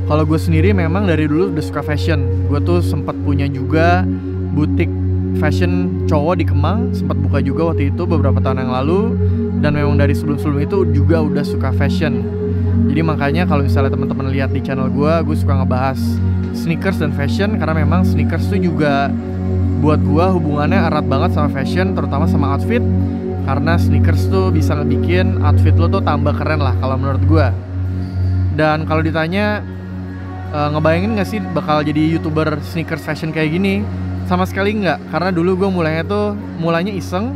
Kalau gue sendiri memang dari dulu udah suka fashion. Gue tuh sempat punya juga butik fashion cowok di Kemang, sempat buka juga waktu itu beberapa tahun yang lalu. Dan memang dari sebelum-sebelum itu juga udah suka fashion. Jadi makanya kalau misalnya teman-teman lihat di channel gue suka ngebahas sneakers dan fashion, karena memang sneakers tuh juga buat gue hubungannya erat banget sama fashion, terutama sama outfit. Karena sneakers tuh bisa ngebikin outfit lo tuh tambah keren lah kalau menurut gue. Dan kalau ditanya ngebayangin gak sih bakal jadi YouTuber sneakers fashion kayak gini? Sama sekali enggak, karena dulu gue mulainya iseng.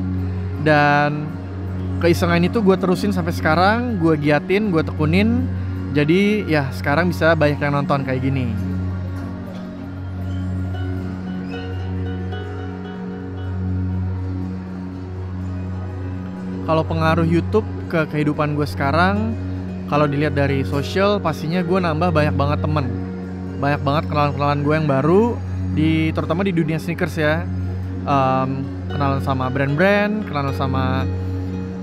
Dan keisengan itu gue terusin sampai sekarang, gue giatin, gue tekunin. Jadi ya sekarang bisa banyak yang nonton kayak gini. Kalau pengaruh YouTube ke kehidupan gue sekarang, kalau dilihat dari sosial, pastinya gue nambah banyak banget temen, banyak banget kenalan-kenalan gue yang baru, terutama di dunia sneakers ya. Kenalan sama brand-brand, kenalan sama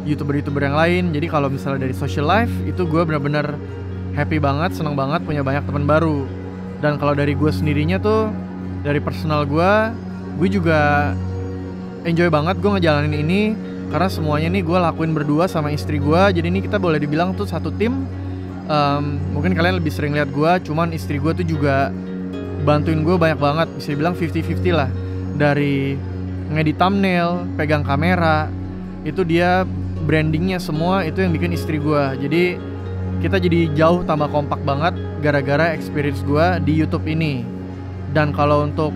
YouTuber-YouTuber yang lain. Jadi kalau misalnya dari social life, itu gue bener-bener happy banget, seneng banget punya banyak teman baru. Dan kalau dari gue sendirinya tuh, dari personal gue juga enjoy banget gue ngejalanin ini. Karena semuanya nih gue lakuin berdua sama istri gue. Jadi ini kita boleh dibilang tuh satu tim. Mungkin kalian lebih sering lihat gue, cuman istri gue tuh juga bantuin gue banyak banget. Bisa dibilang 50-50 lah. Dari ngedit thumbnail, pegang kamera, itu dia brandingnya semua itu yang bikin istri gue. Jadi kita jadi jauh tambah kompak banget gara-gara experience gue di YouTube ini. Dan kalau untuk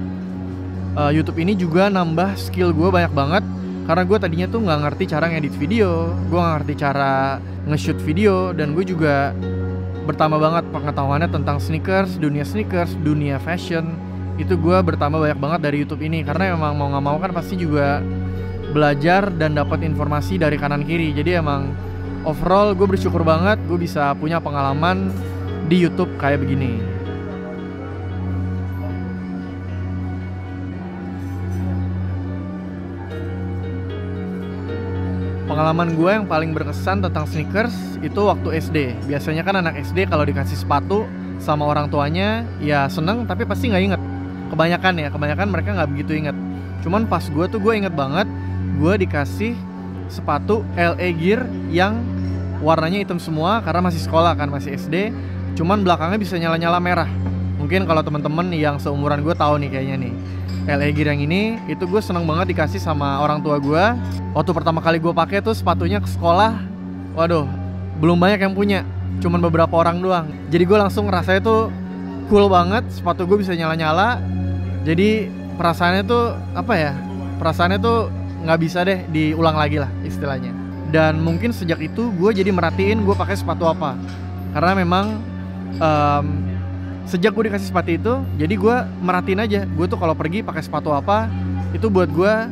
YouTube ini juga nambah skill gue banyak banget. Karena gue tadinya tuh gak ngerti cara ngedit video, gue gak ngerti cara nge-shoot video. Dan gue juga bertambah banget pengetahuannya tentang sneakers, dunia fashion. Itu gue bertambah banyak banget dari YouTube ini. Karena emang mau gak mau kan pasti juga belajar dan dapat informasi dari kanan kiri. Jadi emang overall gue bersyukur banget gue bisa punya pengalaman di YouTube kayak begini. Pengalaman gue yang paling berkesan tentang sneakers itu waktu SD. Biasanya kan anak SD kalau dikasih sepatu sama orang tuanya ya seneng, tapi pasti gak inget. Kebanyakan mereka gak begitu inget. Cuman pas gue inget banget, gue dikasih sepatu LA Gear yang warnanya hitam semua karena masih sekolah kan, masih SD. Cuman belakangnya bisa nyala-nyala merah. Mungkin kalau temen-temen yang seumuran gue tahu nih kayaknya nih. LA Gear yang ini, itu gue seneng banget dikasih sama orang tua gue. Waktu pertama kali gue pakai tuh sepatunya ke sekolah, waduh, belum banyak yang punya, cuman beberapa orang doang. Jadi gue langsung rasanya tuh cool banget, sepatu gue bisa nyala-nyala. Jadi perasaannya tuh apa ya? Perasaannya tuh nggak bisa deh diulang lagi lah istilahnya. Dan mungkin sejak itu gue jadi merhatiin gue pakai sepatu apa. Karena memang sejak gue dikasih sepatu itu, jadi gue merhatiin aja gue tuh kalau pergi pakai sepatu apa. Itu buat gue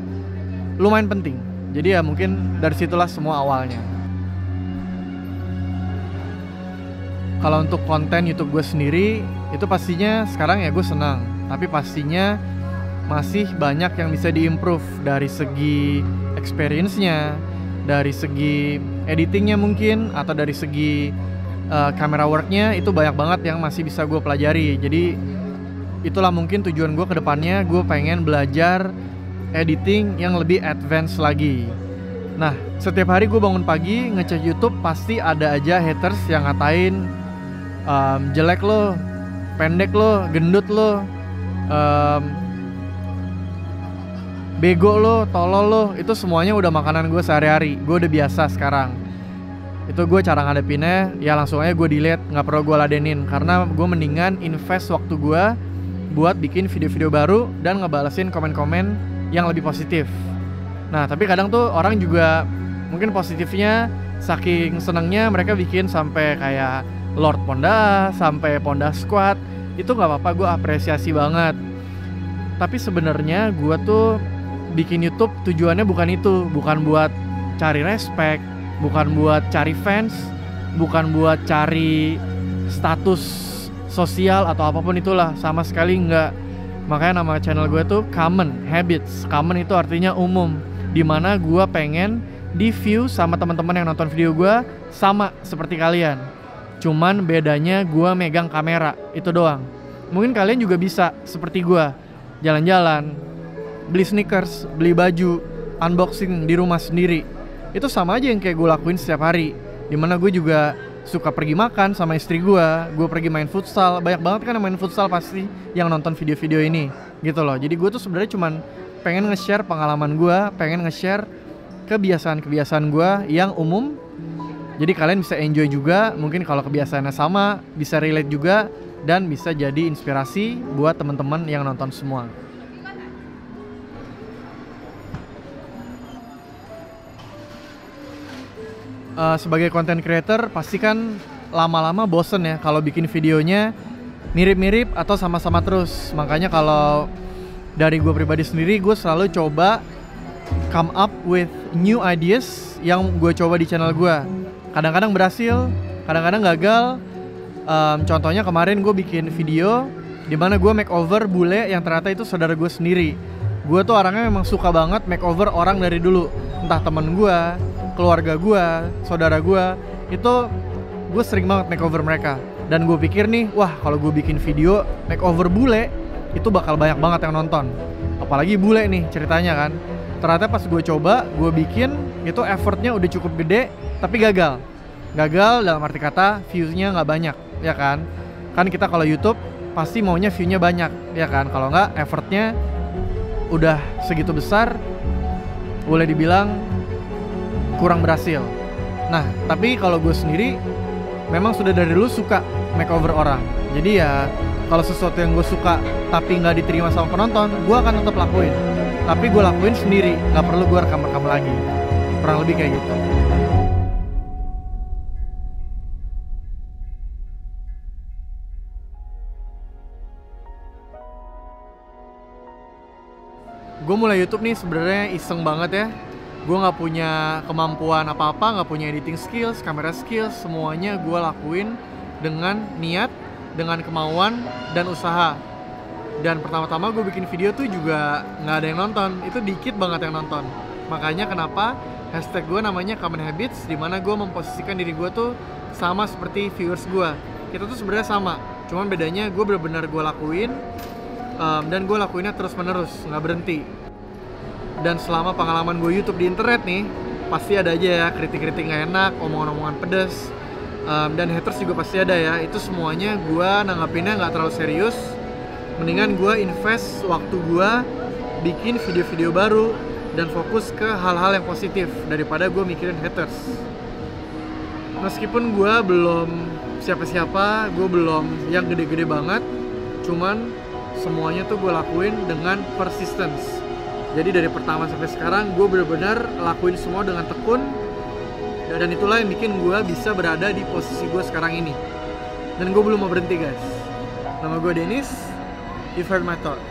lumayan penting. Jadi ya mungkin dari situlah semua awalnya. Kalau untuk konten YouTube gue sendiri, itu pastinya sekarang ya gue senang. Tapi pastinya masih banyak yang bisa diimprove dari segi experience-nya, dari segi editingnya mungkin, atau dari segi camera work-nya. Itu banyak banget yang masih bisa gue pelajari. Jadi itulah mungkin tujuan gue ke depannya. Gue pengen belajar editing yang lebih advance lagi. Nah, setiap hari gue bangun pagi ngecek YouTube, pasti ada aja haters yang ngatain jelek lo, pendek lo, gendut lo, bego lo, tolol lo. Itu semuanya udah makanan gue sehari-hari. Gue udah biasa sekarang. Itu gue cara ngadepinnya, ya langsung aja gue delete, gak perlu gue ladenin. Karena gue mendingan invest waktu gue buat bikin video-video baru dan ngebalesin komen-komen yang lebih positif. Nah, tapi kadang tuh orang juga mungkin positifnya saking senengnya mereka bikin sampai kayak Lord Ponda, sampai Ponda Squad. Itu gak apa-apa, gue apresiasi banget. Tapi sebenarnya gue tuh bikin YouTube tujuannya bukan itu. Bukan buat cari respect, bukan buat cari fans, bukan buat cari status sosial atau apapun itulah. Sama sekali enggak. Makanya nama channel gue tuh Common Habits. Common itu artinya umum, dimana gue pengen di view sama teman-teman yang nonton video gue sama seperti kalian. Cuman bedanya gue megang kamera, itu doang. Mungkin kalian juga bisa seperti gue, jalan-jalan, beli sneakers, beli baju, unboxing di rumah sendiri. Itu sama aja yang kayak gue lakuin setiap hari. Dimana gue juga suka pergi makan sama istri gue pergi main futsal. Banyak banget kan yang main futsal pasti yang nonton video-video ini gitu loh. Jadi gue tuh sebenarnya cuman pengen nge-share pengalaman gue, pengen nge-share kebiasaan-kebiasaan gue yang umum. Jadi kalian bisa enjoy juga, mungkin kalau kebiasaannya sama, bisa relate juga, dan bisa jadi inspirasi buat teman-teman yang nonton semua. Sebagai content creator, pasti kan lama-lama bosen ya kalau bikin videonya mirip-mirip atau sama-sama terus. Makanya kalau dari gue pribadi sendiri, gue selalu coba come up with new ideas yang gue coba di channel gue. Kadang-kadang berhasil, kadang-kadang gagal. Contohnya kemarin gue bikin video dimana gue makeover bule yang ternyata itu saudara gue sendiri. Gue tuh orangnya memang suka banget makeover orang dari dulu. Entah temen gue, keluarga gue, saudara gue. Itu gue sering banget makeover mereka. Dan gue pikir nih, wah kalau gue bikin video makeover bule, itu bakal banyak banget yang nonton. Apalagi bule nih ceritanya kan. Ternyata pas gue coba, gue bikin, itu effortnya udah cukup gede, tapi gagal. Gagal dalam arti kata views-nya nggak banyak, ya kan? Kan kita kalau YouTube pasti maunya view-nya banyak, ya kan? Kalau nggak effortnya udah segitu besar, boleh dibilang kurang berhasil. Nah, tapi kalau gue sendiri memang sudah dari dulu suka makeover orang. Jadi ya kalau sesuatu yang gue suka tapi nggak diterima sama penonton, gue akan tetap lakuin. Tapi gue lakuin sendiri, nggak perlu gue rekam-rekam lagi. Kurang lebih kayak gitu. Gue mulai YouTube nih sebenarnya iseng banget ya. Gue nggak punya kemampuan apa-apa, nggak punya editing skills, kamera skills, semuanya gue lakuin dengan niat, dengan kemauan dan usaha. Dan pertama-tama gue bikin video tuh juga nggak ada yang nonton, itu dikit banget yang nonton. Makanya kenapa hashtag gue namanya Common Habits, dimana gue memposisikan diri gue tuh sama seperti viewers gue. Kita tuh sebenarnya sama, cuman bedanya gue benar-benar gue lakuin, dan gue lakuinnya terus-menerus, nggak berhenti. Dan selama pengalaman gue YouTube di internet nih, pasti ada aja ya kritik-kritik nggak enak, omongan-omongan pedas, dan haters juga pasti ada ya. Itu semuanya gue nanggapinnya nggak terlalu serius. Mendingan gue invest waktu gue bikin video-video baru dan fokus ke hal-hal yang positif daripada gue mikirin haters. Meskipun gue belum siapa-siapa, gue belum yang gede-gede banget, cuman semuanya tuh gue lakuin dengan persistence. Jadi dari pertama sampai sekarang gue benar-benar lakuin semua dengan tekun, dan itulah yang bikin gue bisa berada di posisi gue sekarang ini. Dan gue belum mau berhenti guys. Nama gue Dennis. You've heard my thought.